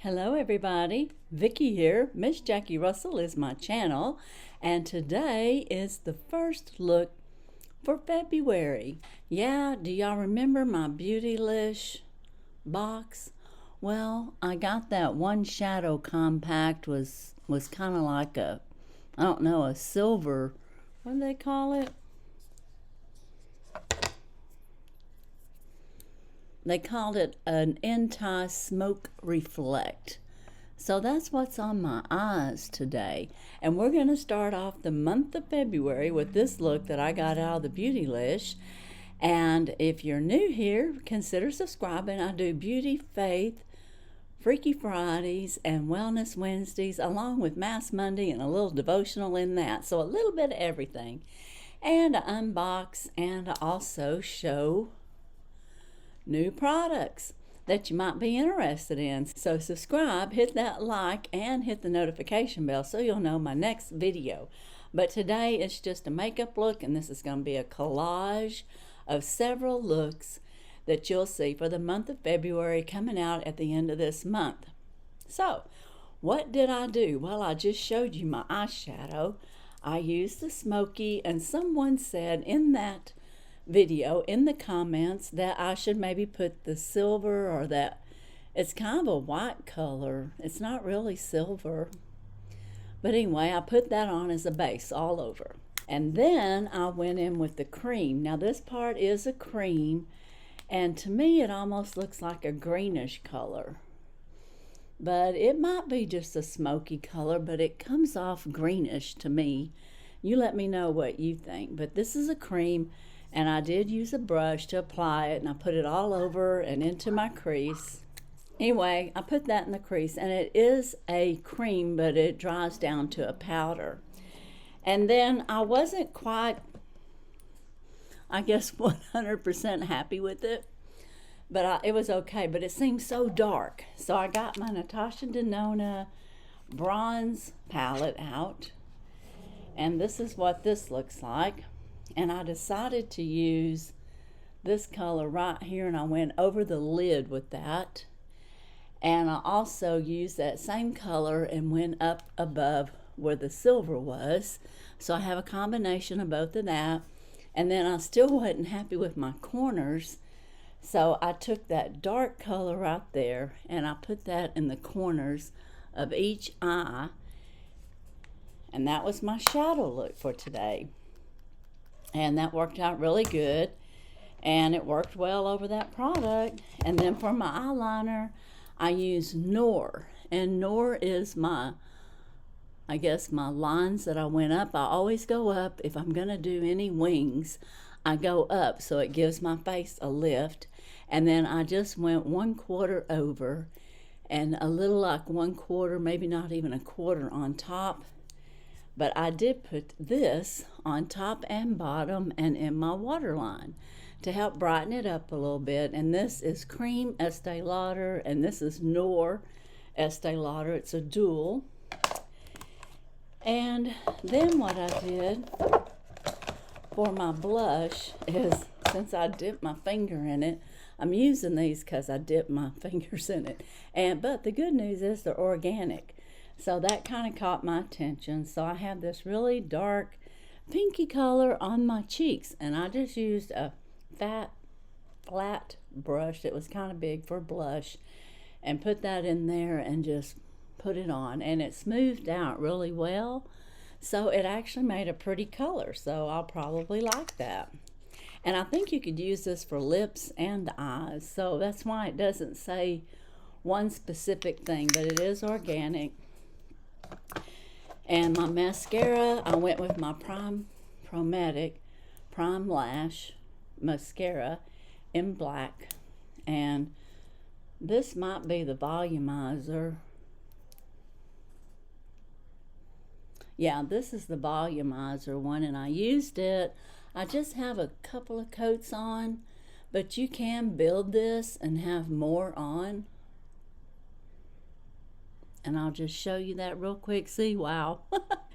Hello everybody, Vicky here. Miss Jackie Russell is my channel, and today is the first look for February. Yeah, do y'all remember my Beautylish box? Well, I got that one shadow compact was kind of like I don't know, a silver, what do they call it? They called it an anti-smoke reflect. So that's what's on my eyes today. And we're going to start off the month of February with this look that I got out of the Beautylish. And if you're new here, consider subscribing. I do Beauty, Faith, Freaky Fridays, and Wellness Wednesdays, along with Mass Monday and a little devotional in that. So a little bit of everything. And I unbox and I also show new products that you might be interested in. So subscribe, hit that like, and hit the notification bell so you'll know my next video. But today it's just a makeup look, and this is going to be a collage of several looks that you'll see for the month of February coming out at the end of this month. So what did I do? Well, I just showed you my eyeshadow. I used the smoky, and someone said in that video in the comments that I should maybe put the silver, or that it's kind of a white color. It's not really silver. But anyway, I put that on as a base all over. And then I went in with the cream. Now this part is a cream, and to me it almost looks like a greenish color. But it might be just a smoky color, but it comes off greenish to me. You let me know what you think. But this is a cream, and I did use a brush to apply it, and I put it all over and into my crease. Anyway, I put that in the crease, and it is a cream, but it dries down to a powder. And then I wasn't quite, I guess, 100% happy with it, but it was okay, but it seemed so dark. So I got my Natasha Denona bronze palette out, and this is what this looks like. And I decided to use this color right here, and I went over the lid with that. And I also used that same color and went up above where the silver was. So I have a combination of both of that. And then I still wasn't happy with my corners, so I took that dark color right there and I put that in the corners of each eye. And that was my shadow look for today. And that worked out really good, and it worked well over that product. And then for my eyeliner, I use Noor, and Noor is my lines that I went up. I always go up. If I'm gonna do any wings, I go up so it gives my face a lift. And then I just went 1/4 over and a little like 1/4, maybe not even a quarter on top. But I did put this on top and bottom and in my waterline to help brighten it up a little bit. And this is Cream Estee Lauder, and this is Noor Estee Lauder. It's a dual. And then what I did for my blush is, since I dipped my finger in it, I'm using these because I dipped my fingers in it. But the good news is they're organic. So that kind of caught my attention. So I have this really dark pinky color on my cheeks, and I just used a flat brush that was kind of big for blush and put that in there and just put it on, and it smoothed out really well. So it actually made a pretty color, so I'll probably like that. And I think you could use this for lips and eyes, so that's why it doesn't say one specific thing, but it is organic. And my mascara, I went with my Chromatic Prime Lash mascara in black, and this might be the volumizer. Yeah, this is the volumizer one, and I used it. I just have a couple of coats on, but you can build this and have more on. And I'll just show you that real quick. See, wow,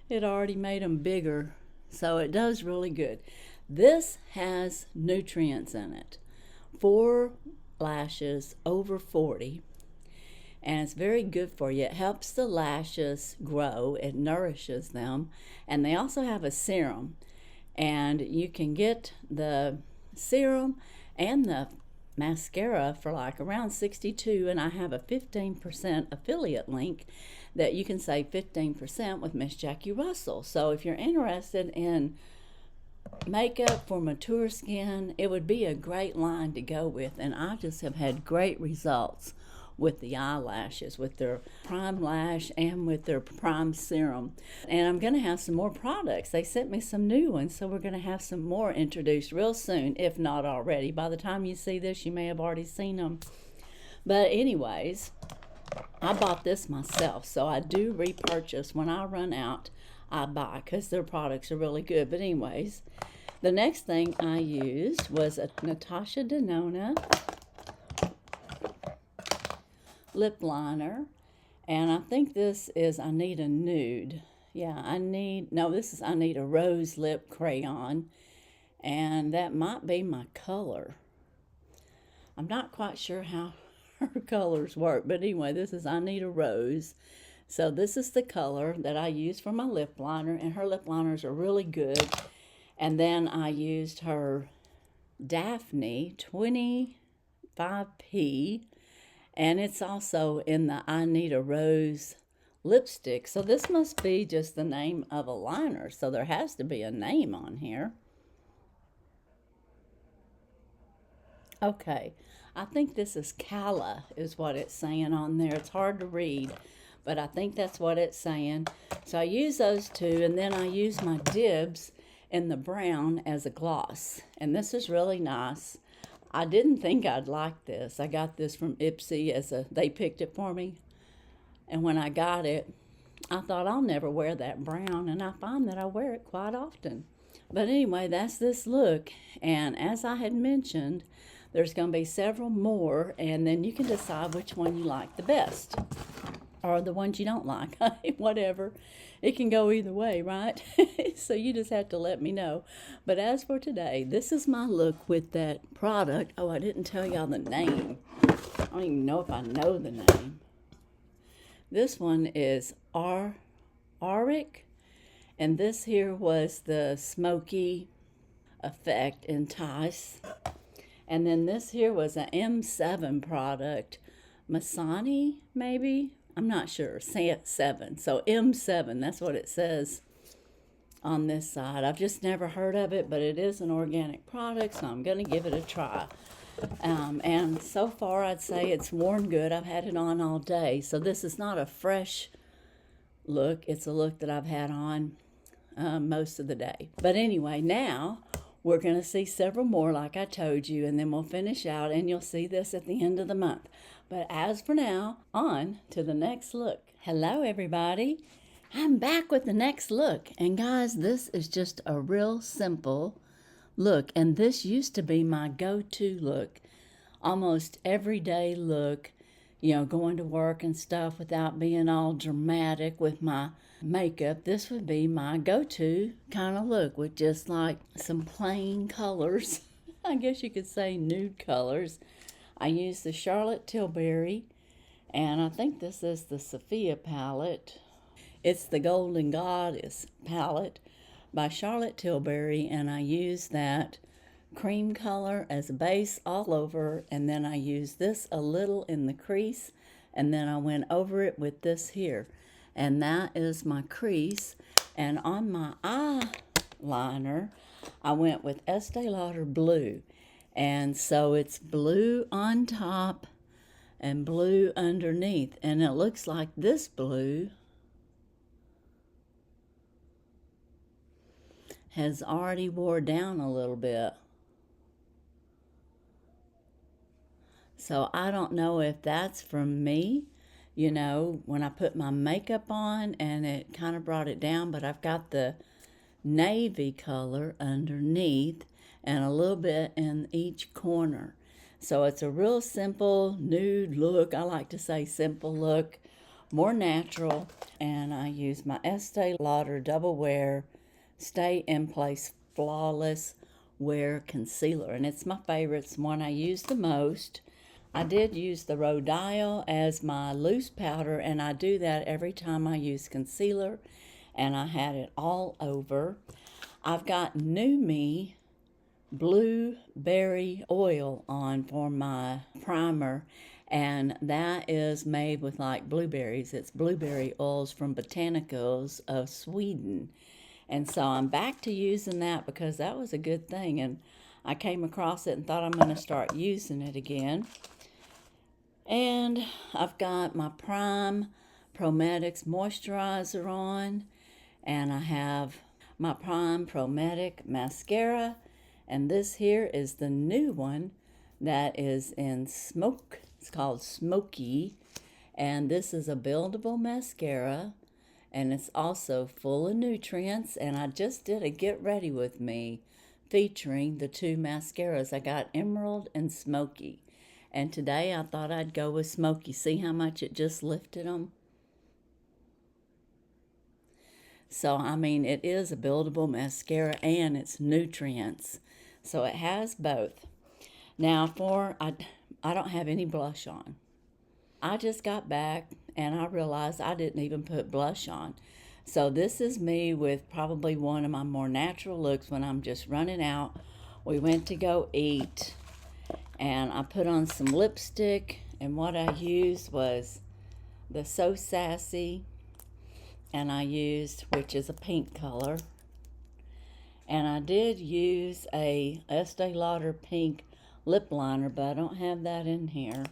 it already made them bigger. So it does really good. This has nutrients in it. 4 lashes over 40. and it's very good for you. It helps the lashes grow, it nourishes them, and they also have a serum. And you can get the serum and the mascara for like around 62, and I have a 15% affiliate link that you can save 15% with Miss Jackie Russell. So if you're interested in makeup for mature skin, it would be a great line to go with, and I just have had great results with the eyelashes, with their prime lash and with their prime serum. And I'm going to have some more products. They sent me some new ones, so we're going to have some more introduced real soon, if not already. By the time you see this, you may have already seen them. But anyways, I bought this myself, so I do repurchase. When I run out, I buy, because their products are really good. But anyways, the next thing I used was a Natasha Denona lip liner, and I think this is I need a nude. Yeah, I need a rose lip crayon, and that might be my color. I'm not quite sure how her colors work, but anyway, this is I need a rose. So this is the color that I use for my lip liner, and her lip liners are really good. And then I used her Daphne 25P, and it's also in the I Need a Rose lipstick. So this must be just the name of a liner, so there has to be a name on here. Okay, I think this is Calla is what it's saying on there. It's hard to read, but I think that's what it's saying. So I use those two, and then I use my Dibs in the brown as a gloss, and this is really nice. I didn't think I'd like this. I got this from Ipsy they picked it for me, and when I got it, I thought I'll never wear that brown, and I find that I wear it quite often. But anyway, that's this look, and as I had mentioned, there's going to be several more, and then you can decide which one you like the best, or the ones you don't like. Whatever. It can go either way, right? So you just have to let me know. But as for today, this is my look with that product. Oh, I didn't tell y'all the name. I don't even know if I know the name. This one is Auric, and this here was the smoky effect Entice. And then this here was an M7 product, Masani maybe? I'm not sure, 7. So M7, that's what it says on this side. I've just never heard of it, but it is an organic product, so I'm going to give it a try. And so far, I'd say it's worn good. I've had it on all day, so this is not a fresh look. It's a look that I've had on most of the day. But anyway, now we're going to see several more, like I told you, and then we'll finish out, and you'll see this at the end of the month. But as for now, on to the next look. Hello, everybody. I'm back with the next look. And guys, this is just a real simple look. And this used to be my go-to look. Almost everyday look, going to work and stuff without being all dramatic with my makeup. This would be my go-to kind of look with just like some plain colors. I guess you could say nude colors. I use the Charlotte Tilbury, and I think this is the Sophia palette. It's the Golden Goddess palette by Charlotte Tilbury, and I use that cream color as a base all over, and then I use this a little in the crease, and then I went over it with this here, and that is my crease. And on my eyeliner, I went with Estee Lauder Blue. And so it's blue on top and blue underneath. And it looks like this blue has already wore down a little bit. So I don't know if that's from me, when I put my makeup on and it kind of brought it down. But I've got the navy color underneath and a little bit in each corner. So it's a real simple nude look. I like to say simple look, more natural. And I use my Estee Lauder Double Wear Stay in Place Flawless Wear Concealer. And it's my favorite. It's one I use the most. I did use the Rhodial as my loose powder, and I do that every time I use concealer, and I had it all over. I've got New Me blueberry oil on for my primer, and that is made with like blueberries. It's blueberry oils from Botanicals of Sweden. And so I'm back to using that because that was a good thing, and I came across it and thought I'm going to start using it again. And I've got my Prime Prometics moisturizer on, and I have my Prime Prometic mascara, and this here is the new one that is in Smoke. It's called Smoky, and this is a buildable mascara, and it's also full of nutrients. And I just did a get ready with me featuring the two mascaras. I got Emerald and Smoky, and today I thought I'd go with Smoky. See how much it just lifted them? So, I mean, it is a buildable mascara and it's nutrients. So it has both. Now, I don't have any blush on. I just got back and I realized I didn't even put blush on. So this is me with probably one of my more natural looks when I'm just running out. We went to go eat, and I put on some lipstick, and what I used was the So Sassy, and I used, which is a pink color, and I did use a Estee Lauder pink lip liner, but I don't have that in here.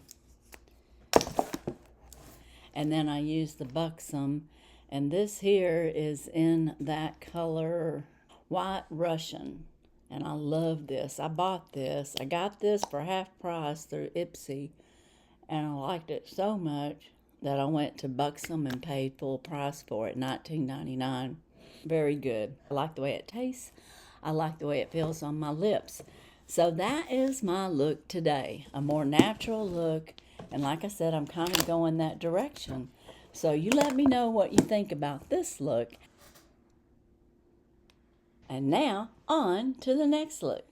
And then I used the Buxom, and this here is in that color, White Russian, and I love this. I bought this. I got this for half price through Ipsy, and I liked it so much that I went to Buxom and paid full price for it, $19.99. Very good. I like the way it tastes. I like the way it feels on my lips. So that is my look today, a more natural look. And like I said, I'm kind of going that direction. So you let me know what you think about this look. And now, on to the next look.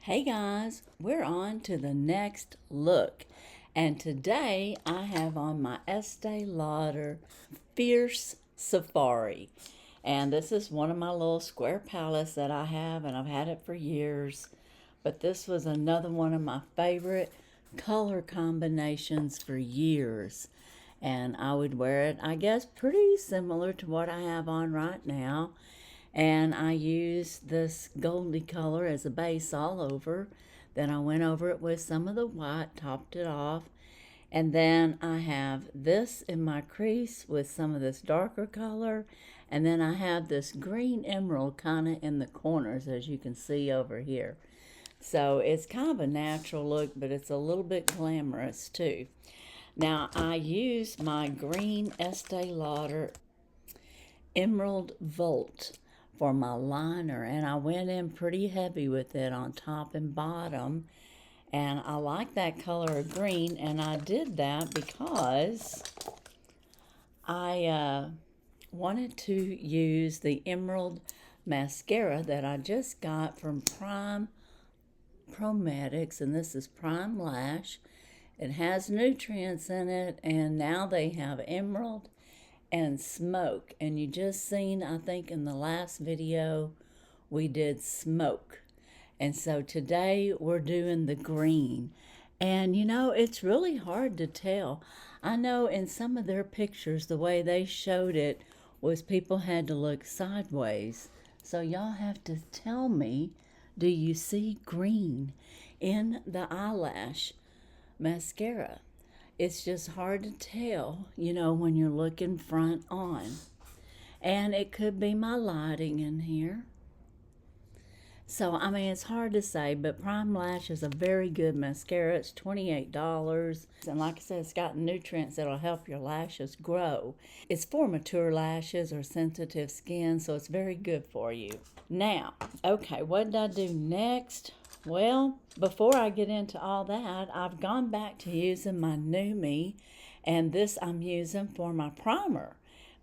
Hey guys, we're on to the next look. And today I have on my Estee Lauder Fierce Safari. And this is one of my little square palettes that I have, and I've had it for years. But this was another one of my favorite color combinations for years. And I would wear it, I guess, pretty similar to what I have on right now. And I used this goldy color as a base all over. Then I went over it with some of the white, topped it off. And then I have this in my crease with some of this darker color. And then I have this green emerald kind of in the corners, as you can see over here. So it's kind of a natural look, but it's a little bit glamorous too. Now I used my green Estee Lauder Emerald Volt for my liner, and I went in pretty heavy with it on top and bottom. And I like that color of green, and I did that because I wanted to use the Emerald mascara that I just got from Prime Prometics, and this is Prime Lash. It has nutrients in it, and now they have Emerald and Smoke. And you just seen, I think in the last video, we did Smoke. And so today we're doing the green. And you know, it's really hard to tell. I know in some of their pictures, the way they showed it was people had to look sideways. So y'all have to tell me, do you see green in the eyelash mascara? It's just hard to tell, you know, when you're looking front on. And it could be my lighting in here. So, I mean, it's hard to say, but Prime Lash is a very good mascara. It's $28. And like I said, it's got nutrients that'll help your lashes grow. It's for mature lashes or sensitive skin, so it's very good for you. Now, okay, what did I do next? Well, before I get into all that, I've gone back to using my New Me, and this I'm using for my primer,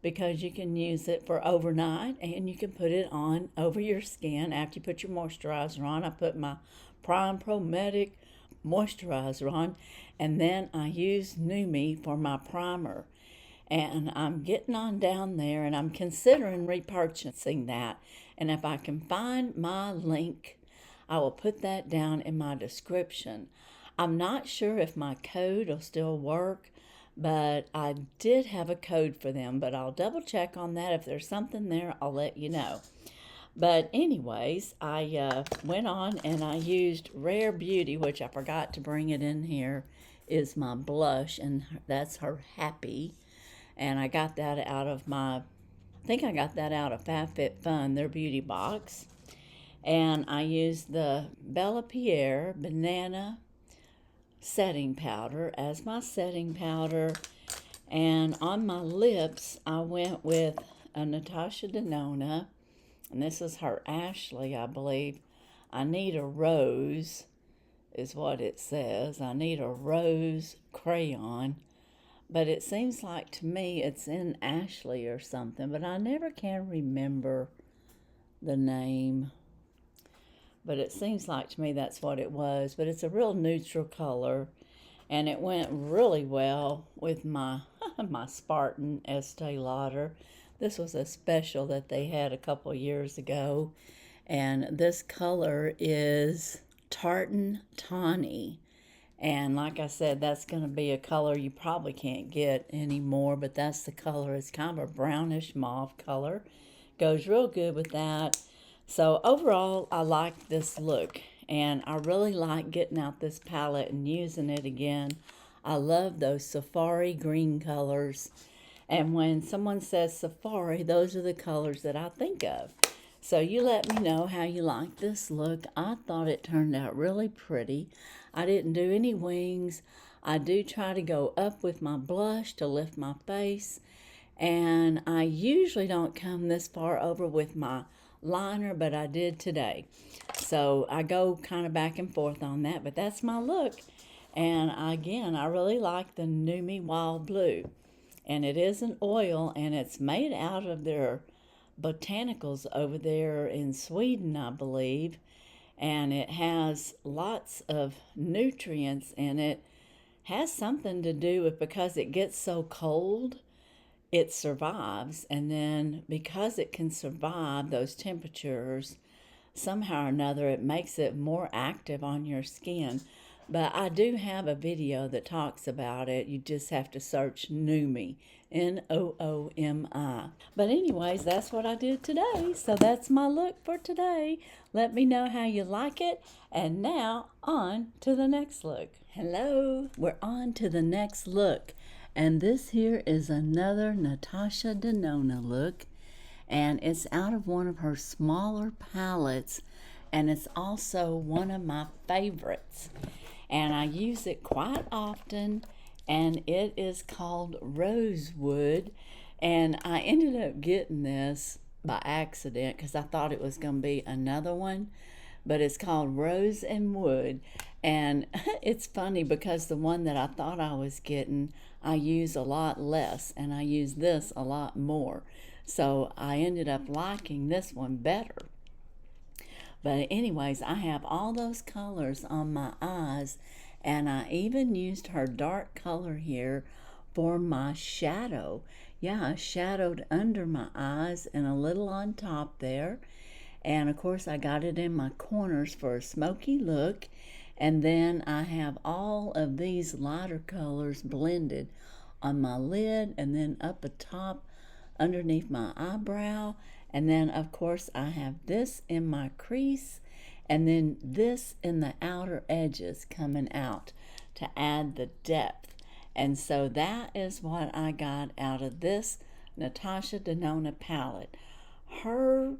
because you can use it for overnight and you can put it on over your skin after you put your moisturizer on. I put my Prime Prometic moisturizer on, and then I use Numi for my primer. And I'm getting on down there, and I'm considering repurchasing that. And if I can find my link, I will put that down in my description. I'm not sure if my code will still work, but I did have a code for them, but I'll double check on that. If there's something there, I'll let you know. But anyways, I went on and I used Rare Beauty, which I forgot to bring it in here, is my blush, and that's her Happy. And I got that out of I think I got that out of FabFitFun, their beauty box. And I used the Bella Pierre Banana setting powder as my setting powder. And on my lips, I went with a Natasha Denona, and this is her Ashley, I believe. I need a rose, is what it says. I need a rose crayon. But it seems like to me it's in Ashley or something, but I never can remember the name. But it seems like to me that's what it was. But it's a real neutral color, and it went really well with my my Spartan Estee Lauder. This was a special that they had a couple years ago, and this color is Tartan Tawny. And like I said, that's going to be a color you probably can't get anymore, but that's the color. It's kind of a brownish mauve color. Goes real good with that. So overall, I like this look, and I really like getting out this palette and using it again. I love those safari green colors. And when someone says safari, those are the colors that I think of. So you let me know how you like this look. I thought it turned out really pretty. I didn't do any wings. I do try to go up with my blush to lift my face. And I usually don't come this far over with my liner, but I did today. So I go kind of back and forth on that, but that's my look. And again, I really like the Numi Wild Blue. And it is an oil, and it's made out of their botanicals over there in Sweden, I believe. And it has lots of nutrients in it. Has something to do with, because it gets so cold, it survives. And then because it can survive those temperatures, somehow or another, it makes it more active on your skin. But I do have a video that talks about it. You just have to search Noomi, Noomi. But anyways, that's what I did today. So that's my look for today. Let me know how you like it. And now on to the next look. Hello, we're on to the next look. And this here is another Natasha Denona look. And it's out of one of her smaller palettes. And it's also one of my favorites. And I use it quite often, and it is called Rosewood. And I ended up getting this by accident because I thought it was going to be another one, but it's called Rose and Wood. And it's funny because the one that I thought I was getting, I use a lot less, and I use this a lot more. So I ended up liking this one better. But anyways, I have all those colors on my eyes, and I even used her dark color here for my shadow. Yeah, I shadowed under my eyes and a little on top there. And of course, I got it in my corners for a smoky look. And then I have all of these lighter colors blended on my lid and then up atop underneath my eyebrow. And then, of course, I have this in my crease, and then this in the outer edges coming out to add the depth. And so that is what I got out of this Natasha Denona palette. Her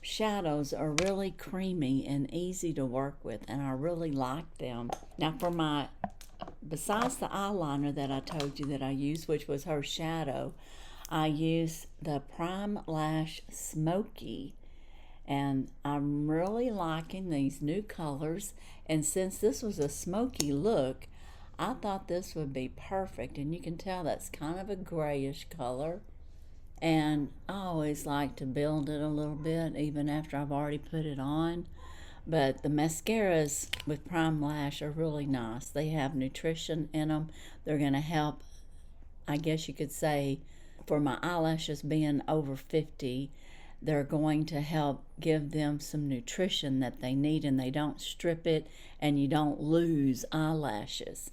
shadows are really creamy and easy to work with, and I really like them. Now, for my, besides the eyeliner that I told you that I used, which was her shadow, I use the Prime Lash Smoky, and I'm really liking these new colors. And since this was a smoky look, I thought this would be perfect. And you can tell that's kind of a grayish color. And I always like to build it a little bit, even after I've already put it on. But the mascaras with Prime Lash are really nice. They have nutrition in them. They're going to help, I guess you could say, for my eyelashes being over 50, they're going to help give them some nutrition that they need, and they don't strip it and you don't lose eyelashes.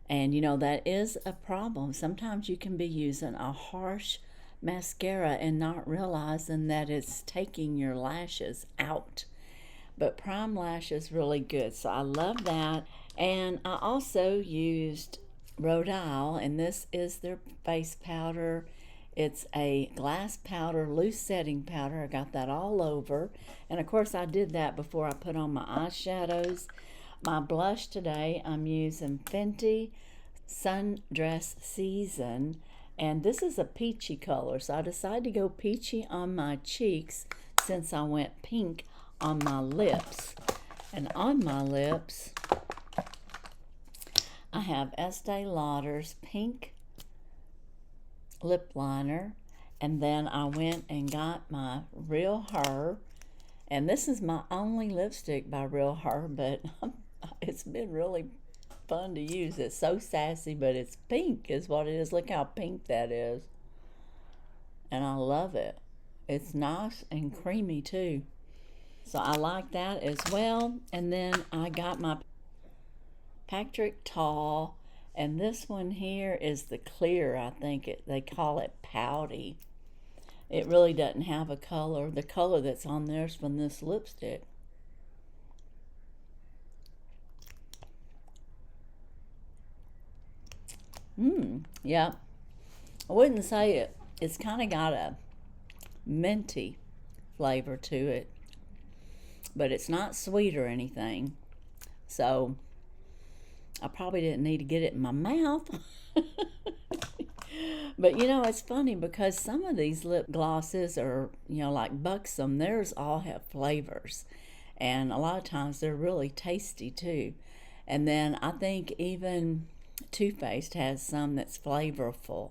And that is a problem. Sometimes you can be using a harsh mascara and not realizing that it's taking your lashes out. But Prime Lash is really good, so I love that. And I also used Rhode Isle, and this is their face powder. It's a glass powder, loose setting powder. I got that all over. And of course I did that before I put on my eyeshadows. My blush today, I'm using Fenty Sundress Season. And this is a peachy color, so I decided to go peachy on my cheeks since I went pink on my lips. And on my lips, I have Estee Lauder's pink lip liner, and then I went and got my Real Her, and this is my only lipstick by Real Her, but it's been really fun to use. It's so sassy, but it's pink is what it is. Look how pink that is, and I love it. It's nice and creamy too, so I like that as well. And then I got my Patrick Tall, and this one here is the clear. I think they call it pouty. It really doesn't have a color. The color that's on there is from this lipstick. Yeah. I wouldn't say it. It's kind of got a minty flavor to it, but it's not sweet or anything. So I probably didn't need to get it in my mouth. But it's funny because some of these lip glosses are, like Buxom, theirs all have flavors. And a lot of times they're really tasty too. And then I think even Too Faced has some that's flavorful.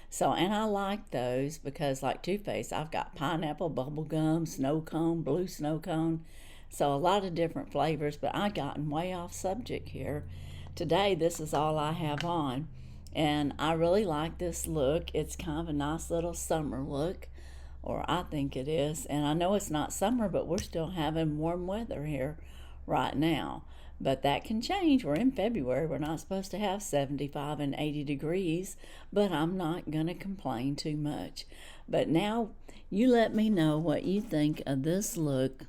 So, and I like those because, like Too Faced, I've got pineapple, bubblegum, snow cone, blue snow cone. So a lot of different flavors, but I've gotten way off subject here. Today, this is all I have on. And I really like this look. It's kind of a nice little summer look, or I think it is. And I know it's not summer, but we're still having warm weather here right now. But that can change. We're in February. We're not supposed to have 75 and 80 degrees, but I'm not going to complain too much. But now you let me know what you think of this look.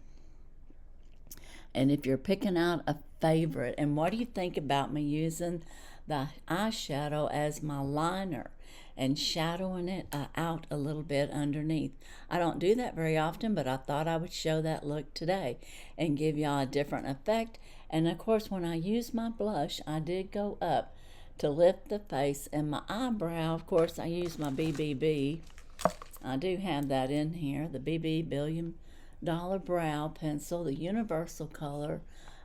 And if you're picking out a favorite, and what do you think about me using the eyeshadow as my liner and shadowing it out a little bit underneath? I don't do that very often, but I thought I would show that look today and give y'all a different effect. And of course, when I used my blush, I did go up to lift the face and my eyebrow. Of course, I used my BBB. I do have that in here, the BB Billion Dollar Brow Pencil, the universal color.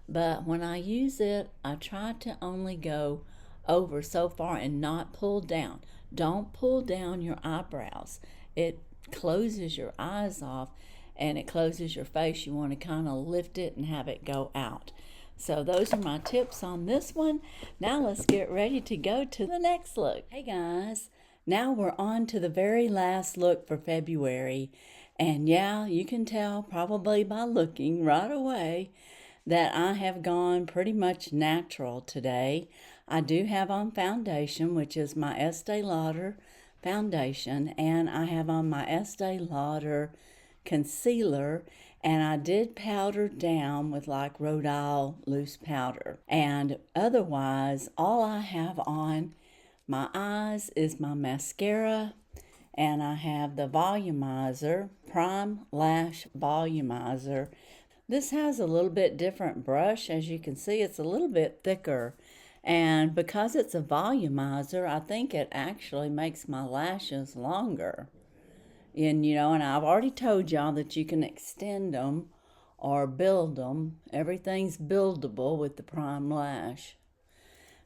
But when I use it, I try to only go over so far and not pull down. Don't pull down your eyebrows. It closes your eyes off and it closes your face. You want to kind of lift it and have it go out. So those are my tips on this one. Now let's get ready to go to the next look. Hey guys, now we're on to the very last look for February. And yeah, you can tell probably by looking right away that I have gone pretty much natural today. I do have on foundation, which is my Estee Lauder foundation, and I have on my Estee Lauder concealer, and I did powder down with like Rhode Isle loose powder. And otherwise, all I have on my eyes is my mascara, and I have the volumizer, Prime Lash Volumizer. This has a little bit different brush. As you can see, it's a little bit thicker. And because it's a volumizer, I think it actually makes my lashes longer. And I've already told y'all that you can extend them or build them. Everything's buildable with the Prime Lash.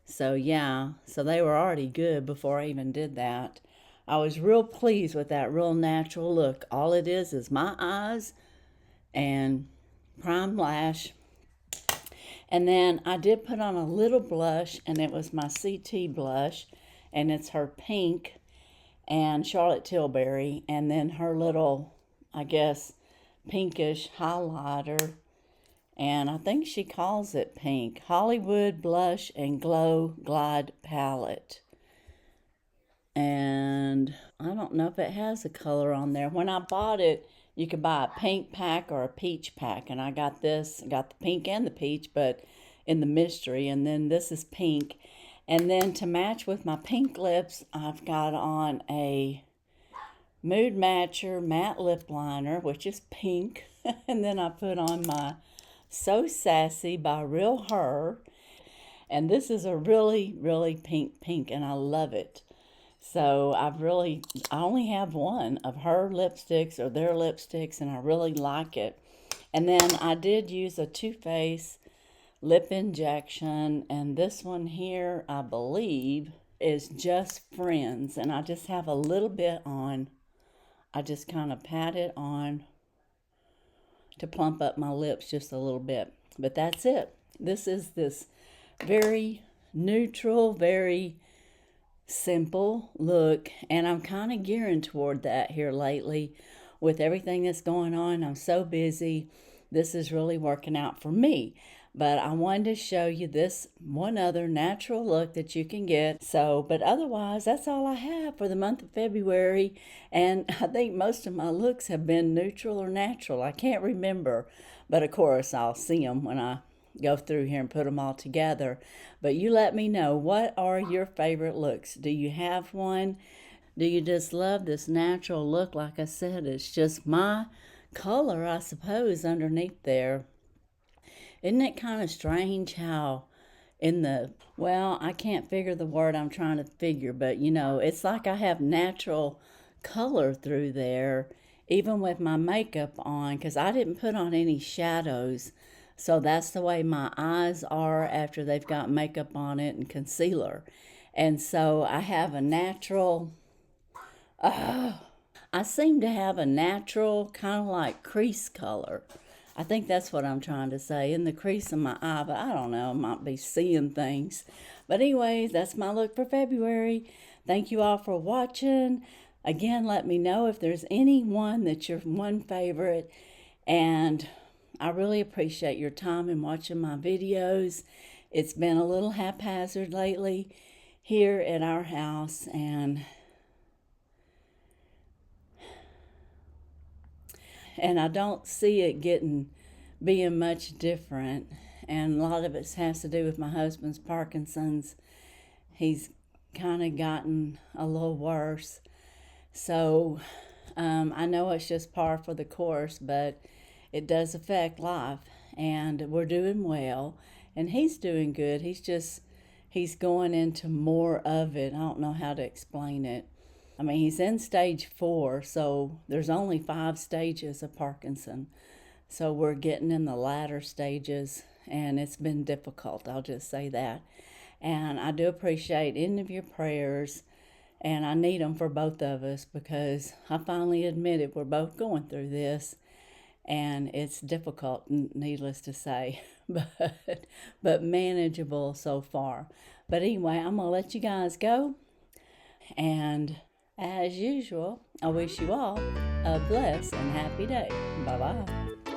So yeah, so they were already good before I even did that. I was real pleased with that real natural look. All it is my eyes and Prime Lash And then I did put on a little blush, and it was my CT blush, and it's her pink and Charlotte Tilbury, and then her little, I guess, pinkish highlighter, and I think she calls it pink, Hollywood Blush and Glow Glide Palette. And I don't know if it has a color on there. When I bought it, you could buy a pink pack or a peach pack, and I got this, got the pink and the peach, but in the mystery, and then this is pink. And then to match with my pink lips, I've got on a Mood Matcher matte lip liner, which is pink. And then I put on my So Sassy by Real Her, and this is a really, really pink, and I love it. So I only have one of her lipsticks or their lipsticks, and I really like it. And then I did use a Too Faced lip injection, and this one here, I believe, is Just Friends, and I just have a little bit on. I just kind of pat it on to plump up my lips just a little bit. But that's it. This is this very neutral, very simple look, and I'm kind of gearing toward that here lately with everything that's going on. I'm so busy. This is really working out for me. But I wanted to show you this one other natural look that you can get. So, but otherwise, that's all I have for the month of February. And I think most of my looks have been neutral or natural. I can't remember. But of course, I'll see them when I go through here and put them all together. But you let me know, what are your favorite looks? Do you have one? Do you just love this natural look? Like I said, it's just my color, I suppose, underneath there. Isn't it kind of strange how I can't figure the word I'm trying to figure, but it's like I have natural color through there, even with my makeup on, because I didn't put on any shadows. So that's the way my eyes are after they've got makeup on it and concealer. And so I have a natural, I seem to have a natural kind of like crease color. I think that's what I'm trying to say, in the crease of my eye, but I don't know, I might be seeing things. But anyways, that's my look for February. Thank you all for watching. Again, let me know if there's any one that's your one favorite, and I really appreciate your time in watching my videos. It's been a little haphazard lately here at our house, and I don't see it being much different. And a lot of it has to do with my husband's Parkinson's. He's kind of gotten a little worse. So I know it's just par for the course, but it does affect life. And we're doing well. And he's doing good. He's going into more of it. I don't know how to explain it. I mean, he's in stage 4, so there's only 5 stages of Parkinson. So we're getting in the latter stages, and it's been difficult, I'll just say that. And I do appreciate any of your prayers, and I need them for both of us, because I finally admitted we're both going through this, and it's difficult, needless to say, but manageable so far. But anyway, I'm going to let you guys go, and as usual, I wish you all a blessed and happy day. Bye-bye.